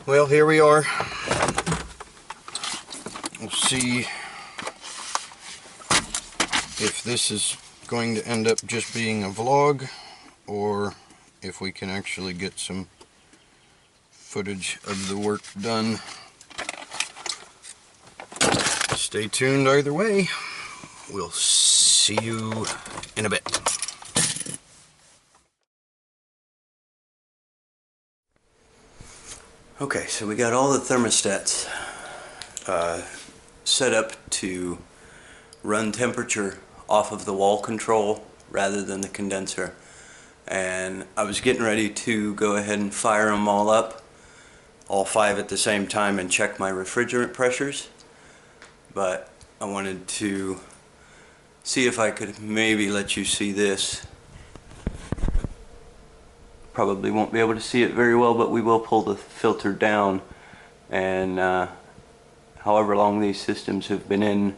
well, here we are. We'll see if this is going to end up just being a vlog, or if we can actually get some footage of the work done. Stay tuned either way. We'll see you in a bit. Okay, so we got all the thermostats set up to run temperature off of the wall control rather than the condenser. And I was getting ready to go ahead and fire them all up, all 5 at the same time, and check my refrigerant pressures. But I wanted to see if I could maybe let you see this. Probably won't be able to see it very well, but we will pull the filter down, and however long these systems have been in,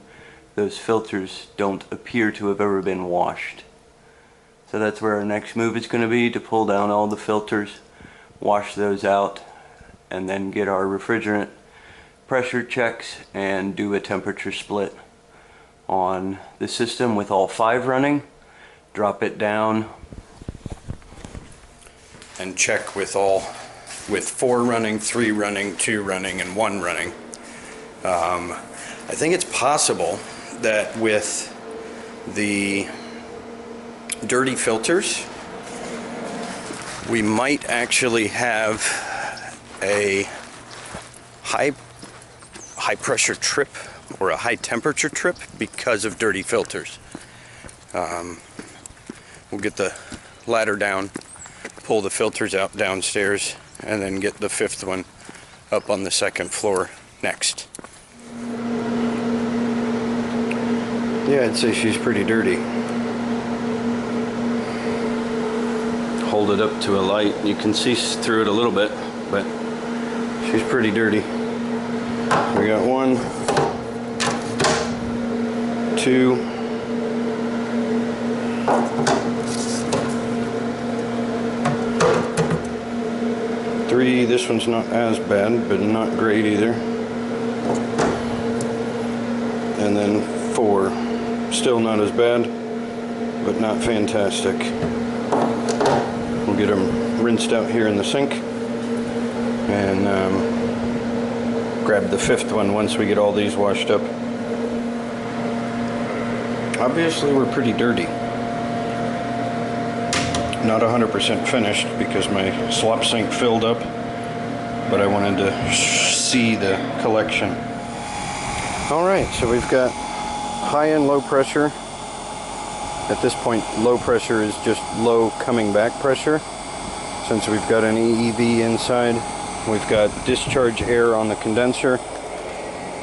those filters don't appear to have ever been washed. So that's where our next move is going to be, to pull down all the filters, wash those out, and then get our refrigerant pressure checks and do a temperature split on the system with all 5 running, drop it down, and check with 4 running, 3 running, 2 running, and 1 running. I think it's possible that with the dirty filters, we might actually have a high pressure trip or a high temperature trip because of dirty filters. We'll get the ladder down, pull the filters out downstairs, and then get the 5th one up on the 2nd floor next. Yeah, I'd say she's pretty dirty. Hold it up to a light, you can see through it a little bit, but she's pretty dirty. We got 1, 2, 3. This one's not as bad, but not great either. And then 4. Still not as bad, but not fantastic. We'll get them rinsed out here in the sink, and grab the 5th one once we get all these washed up. Obviously we're pretty dirty. Not 100% finished because my slop sink filled up, but I wanted to see the collection. Alright, so we've got high and low pressure. At this point, low pressure is just low coming back pressure. Since we've got an EEV inside, we've got discharge air on the condenser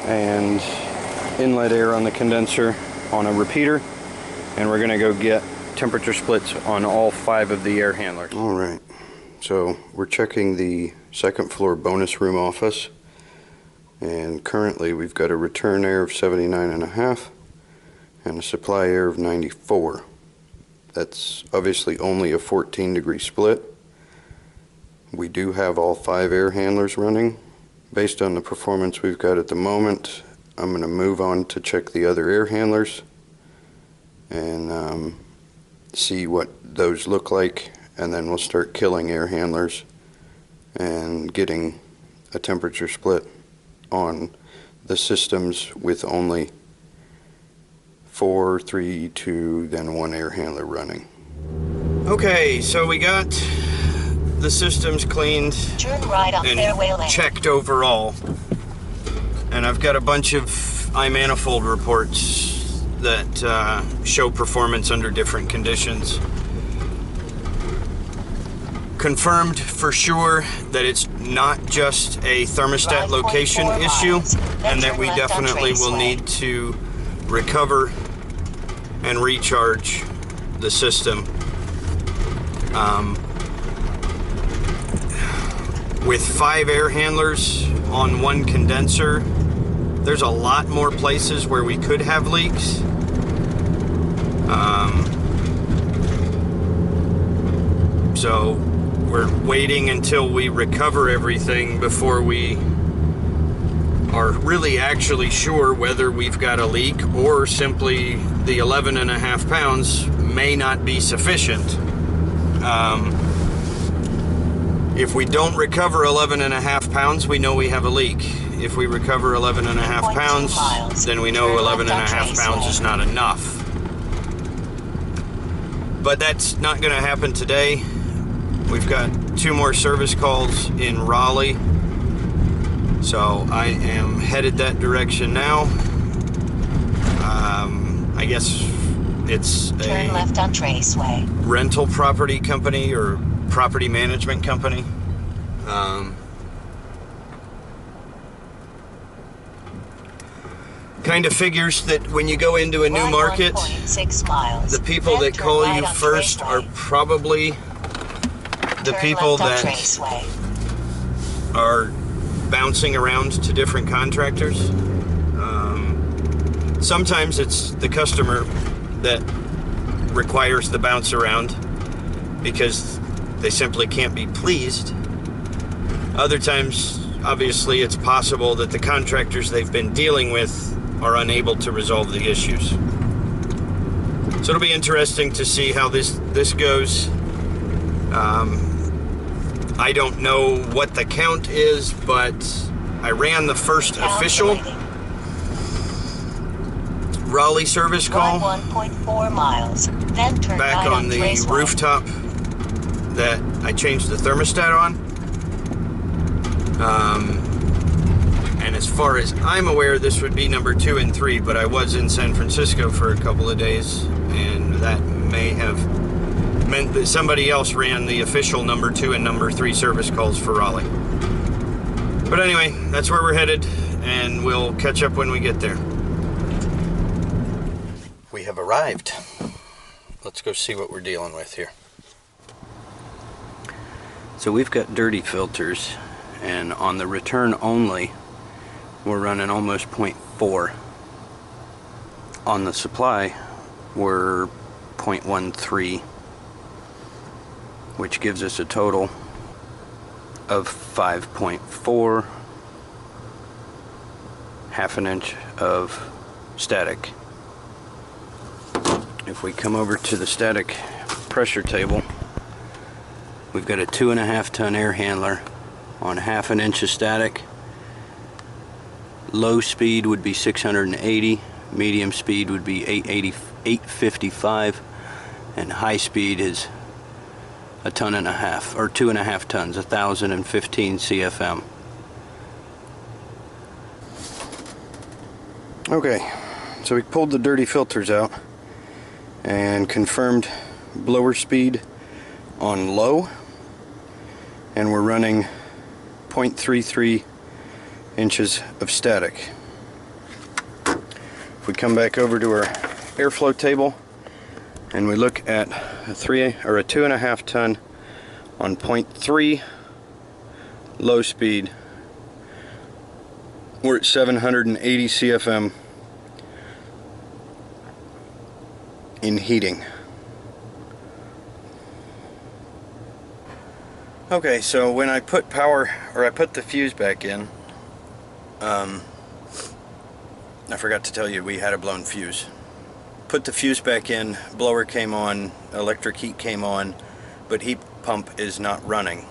and inlet air on the condenser on a repeater, and we're going to go get temperature splits on all 5 of the air handlers. Alright, so we're checking the 2nd floor bonus room office, and currently we've got a return air of 79.5 and a supply air of 94. That's obviously only a 14-degree split. We do have all 5 air handlers running. Based on the performance we've got at the moment, I'm going to move on to check the other air handlers and see what those look like, and then we'll start killing air handlers and getting a temperature split on the systems with only 4, 3, 2, then 1 air handler running. Okay, so we got the systems cleaned and checked overall, and I've got a bunch of iManifold reports that show performance under different conditions. Confirmed for sure that it's not just a thermostat location issue, and that we definitely will need to recover and recharge the system. With 5 air handlers on 1 condenser, there's a lot more places where we could have leaks. So we're waiting until we recover everything before we are really actually sure whether we've got a leak, or simply the 11.5 pounds may not be sufficient. If we don't recover 11.5 pounds, we know we have a leak. If we recover 11.5 pounds, then we know 11.5 pounds is not enough. But that's not going to happen today. We've got 2 more service calls in Raleigh, so I am headed that direction now. I guess it's turn left on Traceway. Rental property company or property management company. Kind of figures that when you go into a new market, 1.6 miles. the people that call you first are probably the people that are bouncing around to different contractors. Sometimes it's the customer that requires the bounce around because they simply can't be pleased. Other times, obviously, it's possible that the contractors they've been dealing with are unable to resolve the issues. So it'll be interesting to see how this goes. I don't know what the count is, but I ran the first official Raleigh service call 1.4 miles. Then turn back right on the Traceway. rooftop that I changed the thermostat on. And as far as I'm aware, this would be number 2 and 3, but I was in San Francisco for a couple of days, and that may have meant that somebody else ran the official number 2 and number 3 service calls for Raleigh. But anyway, that's where we're headed, and we'll catch up when we get there. We have arrived. Let's go see what we're dealing with here. So we've got dirty filters, and on the return only, we're running almost 0.4. On the supply, we're 0.13, which gives us a total of 5.4, half an inch of static. If we come over to the static pressure table, we've got a 2.5 ton air handler on half an inch of static. Low speed would be 680, medium speed would be 855, and high speed is 1.5 tons, or 2.5 tons, 1,015 CFM. Okay, so we pulled the dirty filters out and confirmed blower speed on low, and we're running 0.33 inches of static. If we come back over to our airflow table and we look at a 2.5 ton on 0.3 low speed, we're at 780 CFM in heating. Okay, so when I put I put the fuse back in, I forgot to tell you we had a blown fuse. Put the fuse back in, blower came on, electric heat came on, but heat pump is not running,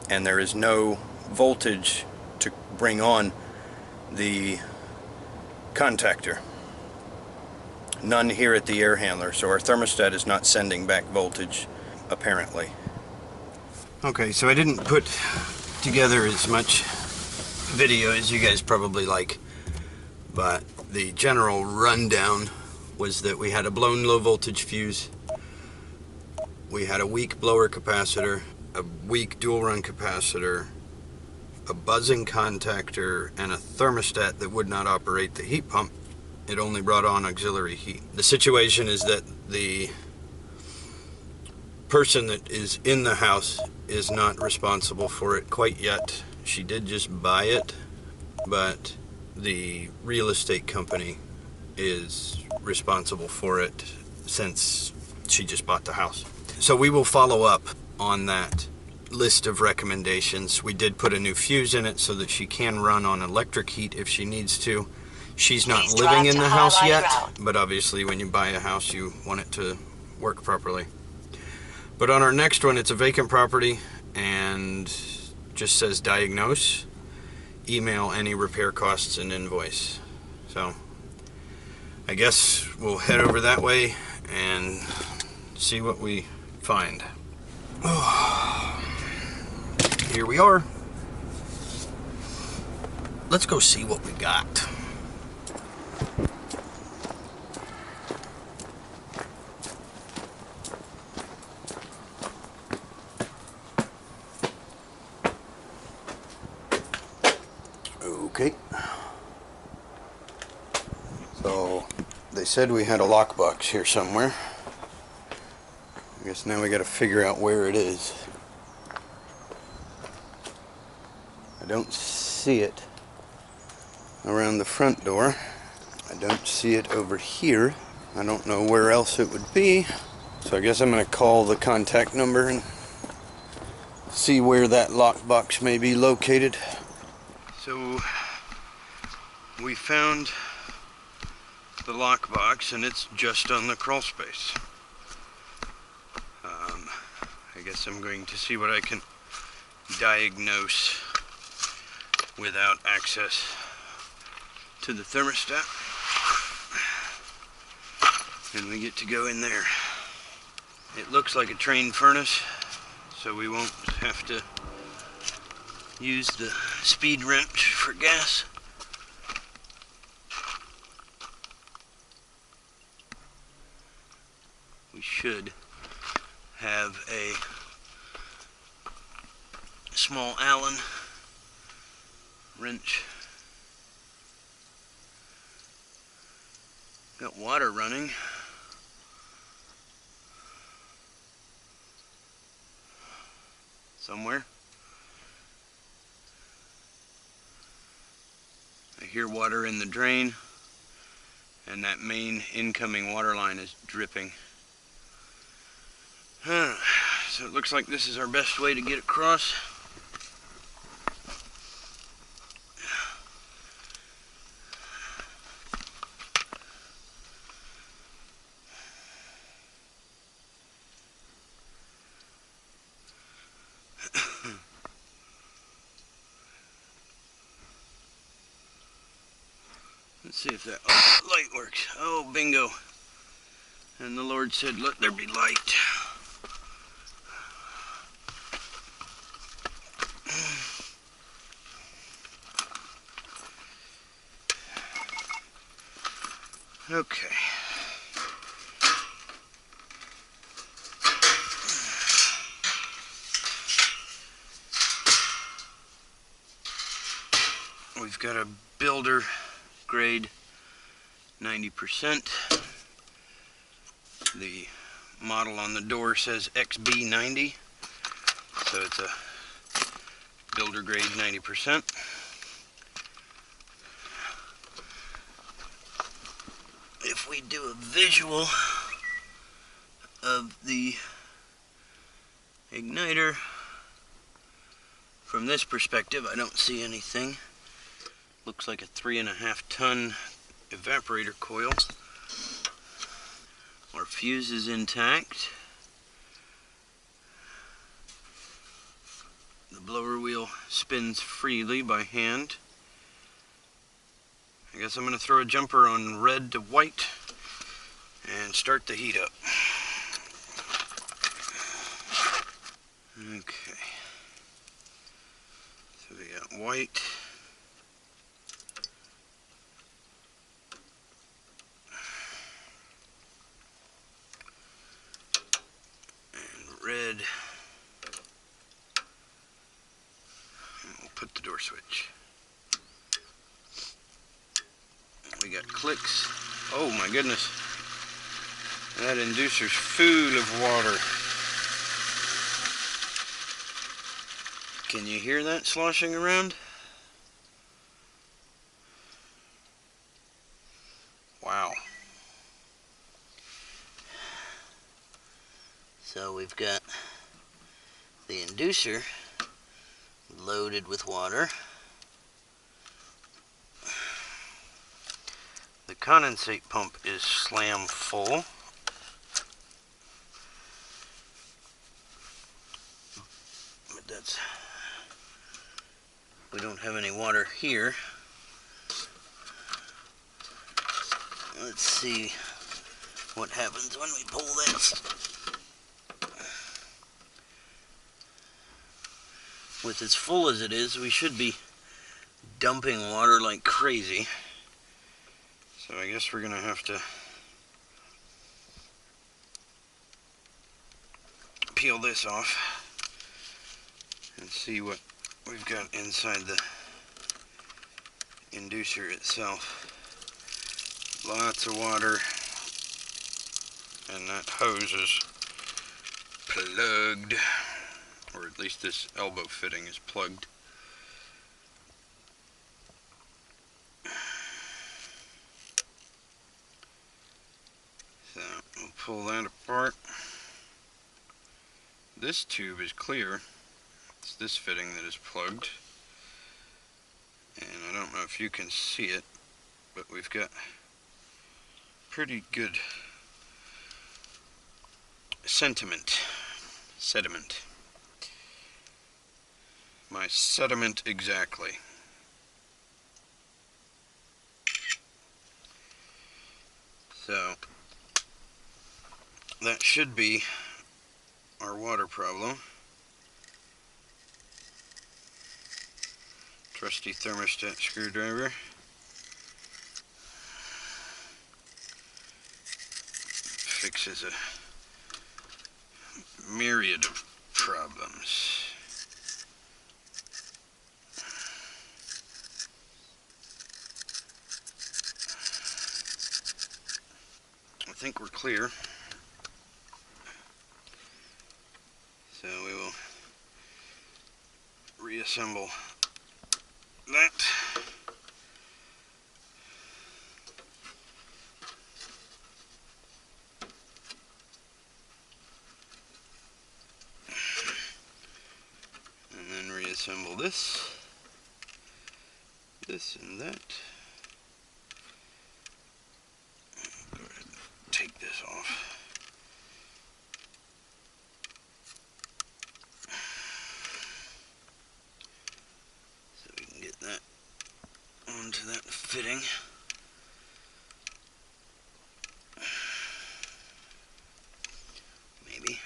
and there is no voltage to bring on the contactor. None here at the air handler, so our thermostat is not sending back voltage, apparently. Okay, so I didn't put together as much video as you guys probably like, but the general rundown was that we had a blown low voltage fuse, we had a weak blower capacitor, a weak dual run capacitor, a buzzing contactor, and a thermostat that would not operate the heat pump. It only brought on auxiliary heat. The situation is that the person that is in the house is not responsible for it quite yet. She did just buy it, but the real estate company is responsible for it since she just bought the house. So we will follow up on that list of recommendations. We did put a new fuse in it so that she can run on electric heat if she needs to. She's not Please living drive in to the house highlighted yet, route. but obviously when you buy a house you want it to work properly. But on our next one, it's a vacant property and just says diagnose. Email any repair costs and invoice. So I guess we'll head over that way and see what we find. Here we are. Let's go see what we got. Okay. So they said we had a lockbox here somewhere. I guess now we got to figure out where it is. I don't see it around the front door. I don't see it over here. I don't know where else it would be. So I guess I'm going to call the contact number and see where that lockbox may be located. So we found the lockbox and it's just on the crawl space. I guess I'm going to see what I can diagnose without access to the thermostat, and we get to go in there. It looks like a train furnace, so we won't have to use the speed wrench for gas. We should have a small Allen wrench. Got water running. Somewhere. I hear water in the drain, and that main incoming water line is dripping. So it looks like this is our best way to get across. Let's see if that light works. Oh, bingo. And the Lord said, let there be light. Okay. We've got a builder grade 90%. The model on the door says XB90, so it's a builder grade 90%. If we do a visual of the igniter from this perspective, I don't see anything. Looks like a 3.5 ton evaporator coil. Our fuse is intact. The blower wheel spins freely by hand. I guess I'm going to throw a jumper on red to white and start the heat up. Okay. So we got white. And red. And we'll put the door switch. We got clicks. Oh my goodness. That inducer's full of water. Can you hear that sloshing around? Wow. So we've got the inducer inducer loaded with water. The condensate pump is slam full. But we don't have any water here. Let's see what happens when we pull this. With as full as it is, we should be dumping water like crazy. So I guess we're gonna have to peel this off and see what we've got inside the inducer itself. Lots of water, and that hose is plugged, or at least this elbow fitting is plugged. So we'll pull that apart. This tube is clear. It's this fitting that is plugged, and I don't know if you can see it, but we've got pretty good sediment. My sediment exactly. So that should be our water problem. Trusty thermostat screwdriver. Fixes a myriad of problems. I think we're clear. So we will reassemble that. And then reassemble this and that. Go ahead and take this off. So we can get that onto that fitting. Maybe.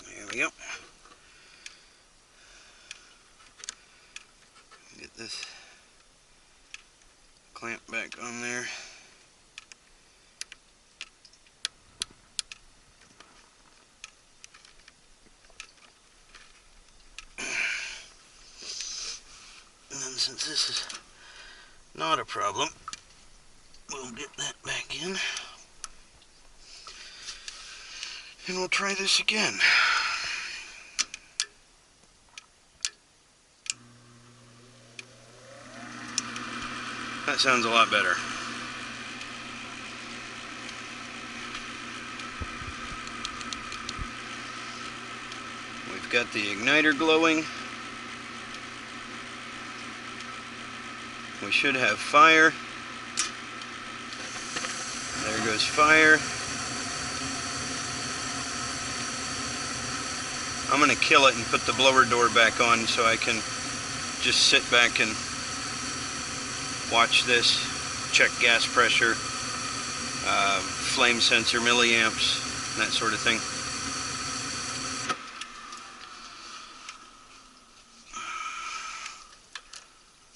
There we go. Get this clamp back on there. And then since this is not a problem, we'll get that back in. And we'll try this again. That sounds a lot better. We've got the igniter glowing. We should have fire. There goes fire. I'm going to kill it and put the blower door back on so I can just sit back and watch this, check gas pressure, flame sensor, milliamps, that sort of thing.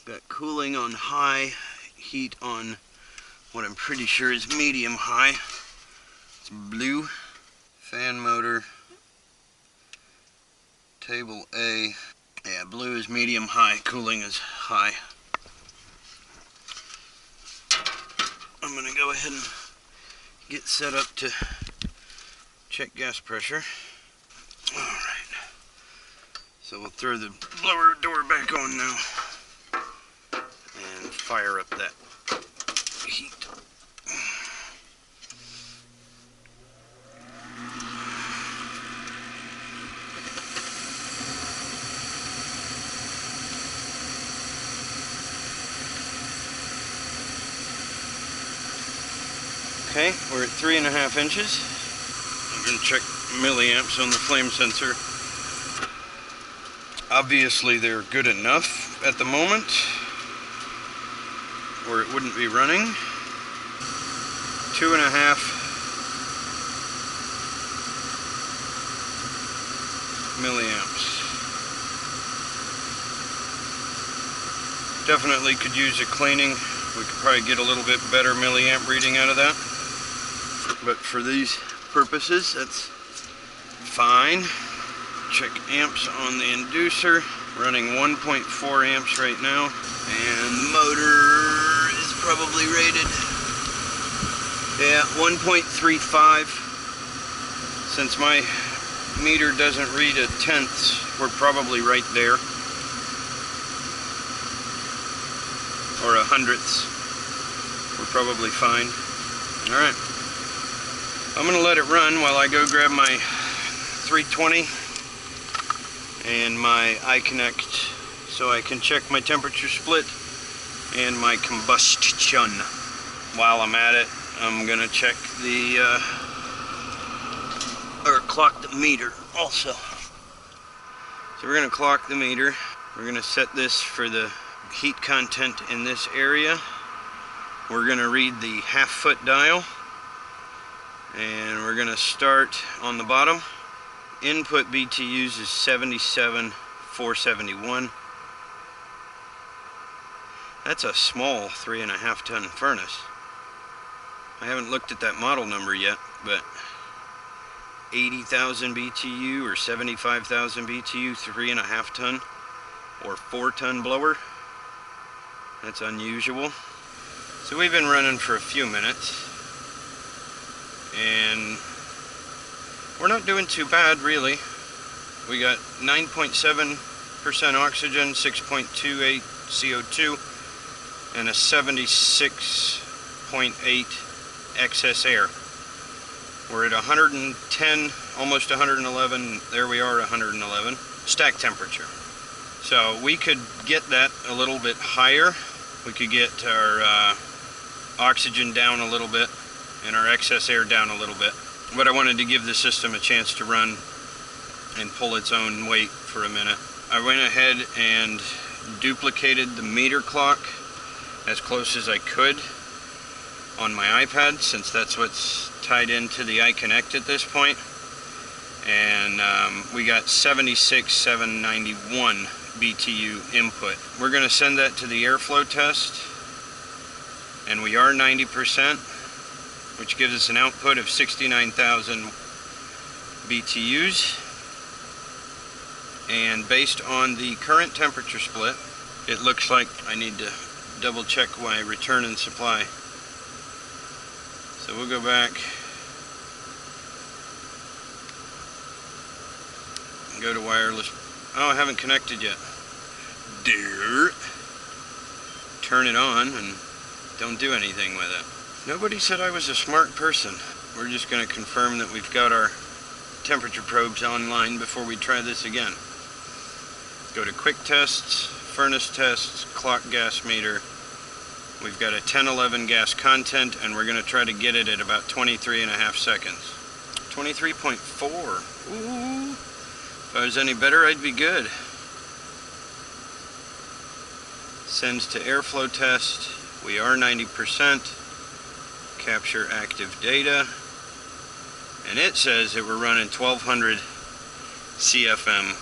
Got cooling on high, heat on what I'm pretty sure is medium high. It's blue. Fan motor. Table A. Yeah, blue is medium high, cooling is high. I'm going to go ahead and get set up to check gas pressure. Alright. So we'll throw the blower door back on now and fire up that heat Okay, we're at 3.5 inches. I'm going to check milliamps on the flame sensor. Obviously they're good enough at the moment, or it wouldn't be running. 2.5 milliamps. Definitely could use a cleaning. We could probably get a little bit better milliamp reading out of that. But for these purposes, that's fine. Check amps on the inducer. Running 1.4 amps right now. And the motor is probably rated, yeah, 1.35. Since my meter doesn't read a tenths, we're probably right there. Or a hundredths. We're probably fine. Alright. I'm going to let it run while I go grab my 320 and my iConnect so I can check my temperature split and my combustion. While I'm at it, I'm going to check the clock the meter also. So we're going to clock the meter. We're going to set this for the heat content in this area. We're going to read the half-foot dial, and we're going to start on the bottom. Input BTUs is 77,471. That's a small 3.5 ton furnace. I haven't looked at that model number yet, but 80,000 BTU or 75,000 BTU, 3.5 ton or 4 ton blower. That's unusual. So we've been running for a few minutes, and we're not doing too bad really. We got 9.7% oxygen, 6.28 CO2, and a 76.8 excess air. We're at 110, almost 111, there we are, 111, stack temperature. So we could get that a little bit higher. We could get our oxygen down a little bit and our excess air down a little bit. But I wanted to give the system a chance to run and pull its own weight for a minute. I went ahead and duplicated the meter clock as close as I could on my iPad, since that's what's tied into the iConnect at this point. And we got 76,791 BTU input. We're going to send that to the airflow test, and we are 90%, which gives us an output of 69,000 BTUs. And based on the current temperature split, it looks like I need to double check my return and supply. So we'll go back and go to wireless. Oh, I haven't connected yet. Dear. Turn it on and don't do anything with it. Nobody said I was a smart person. We're just going to confirm that we've got our temperature probes online before we try this again. Go to quick tests, furnace tests, clock gas meter. We've got a 1011 gas content, and we're going to try to get it at about 23.5 seconds. 23.4. Ooh. If I was any better, I'd be good. Sends to airflow test. We are 90%. Capture active data. And it says that we're running 1200 CFM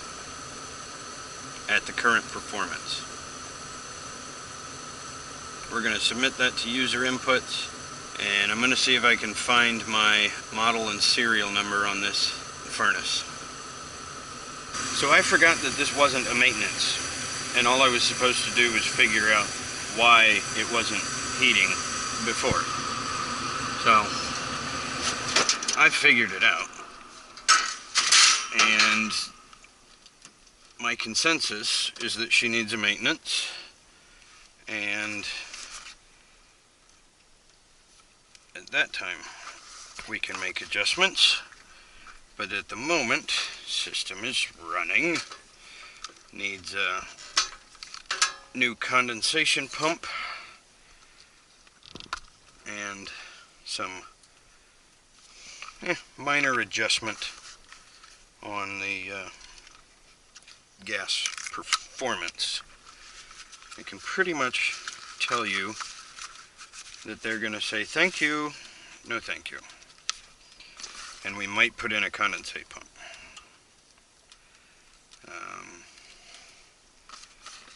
at the current performance. We're going to submit that to user inputs, and I'm going to see if I can find my model and serial number on this furnace. So I forgot that this wasn't a maintenance, and all I was supposed to do was figure out why it wasn't heating before. So I figured it out, and my consensus is that she needs a maintenance, and at that time we can make adjustments. But at the moment, system is running. Needs a new condensation pump and some minor adjustment on the gas performance. I can pretty much tell you that they're going to say thank you, no thank you. And we might put in a condensate pump.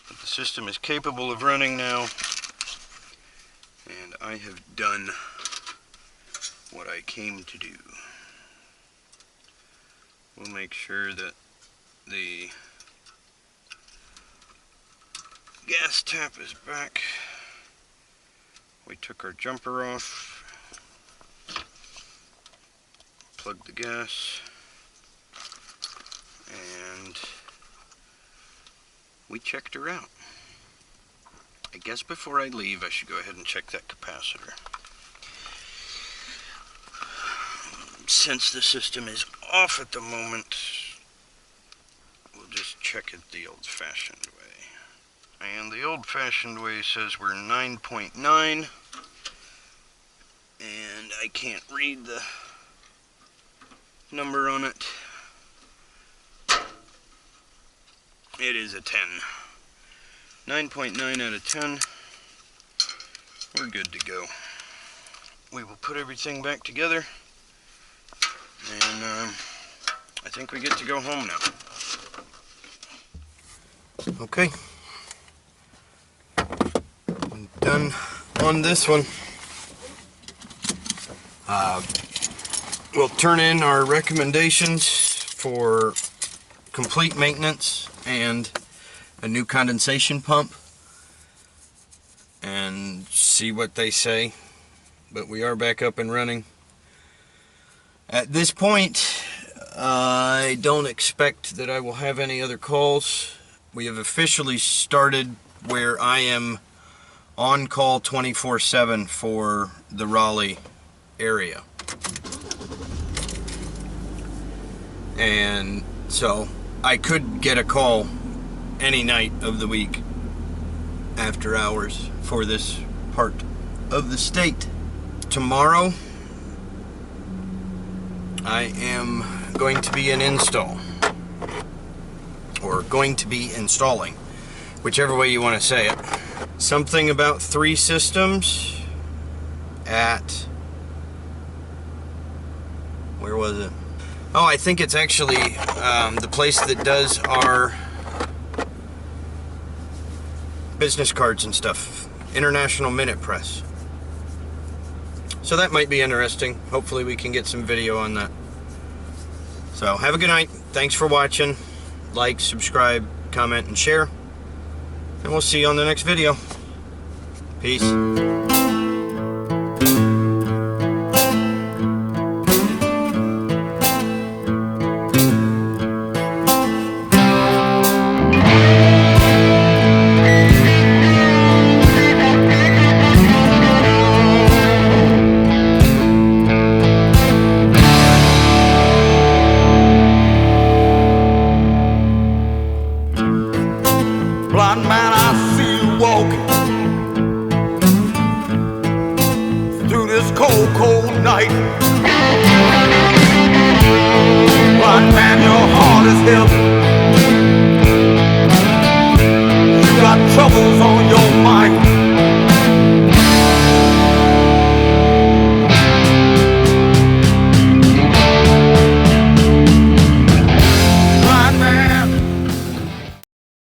But the system is capable of running now, and I have done what I came to do. We'll make sure that the gas tap is back. We took our jumper off, plugged the gas, and we checked her out. I guess before I leave, I should go ahead and check that capacitor. Since the system is off at the moment, we'll just check it the old-fashioned way. And the old-fashioned way says we're 9.9, and I can't read the number on it. It is a 10. 9.9 out of 10. We're good to go. We will put everything back together, and I think we get to go home now. Okay. I'm done on this one. We'll turn in our recommendations for complete maintenance and a new condensation pump and see what they say. But we are back up and running. At this point, I don't expect that I will have any other calls. We have officially started where I am on call 24/7 for the Raleigh area. And so I could get a call any night of the week after hours for this part of the state. Tomorrow I am going to be in install, or going to be installing, whichever way you want to say it. Something about 3 systems at, where was it? Oh, I think it's actually the place that does our business cards and stuff. International Minute Press. So that might be interesting. Hopefully we can get some video on that. So have a good night. Thanks for watching. Like, subscribe, comment, and share. And we'll see you on the next video. Peace. Blind man, I see you walking through this cold, cold night. Blind man, your heart is heavy.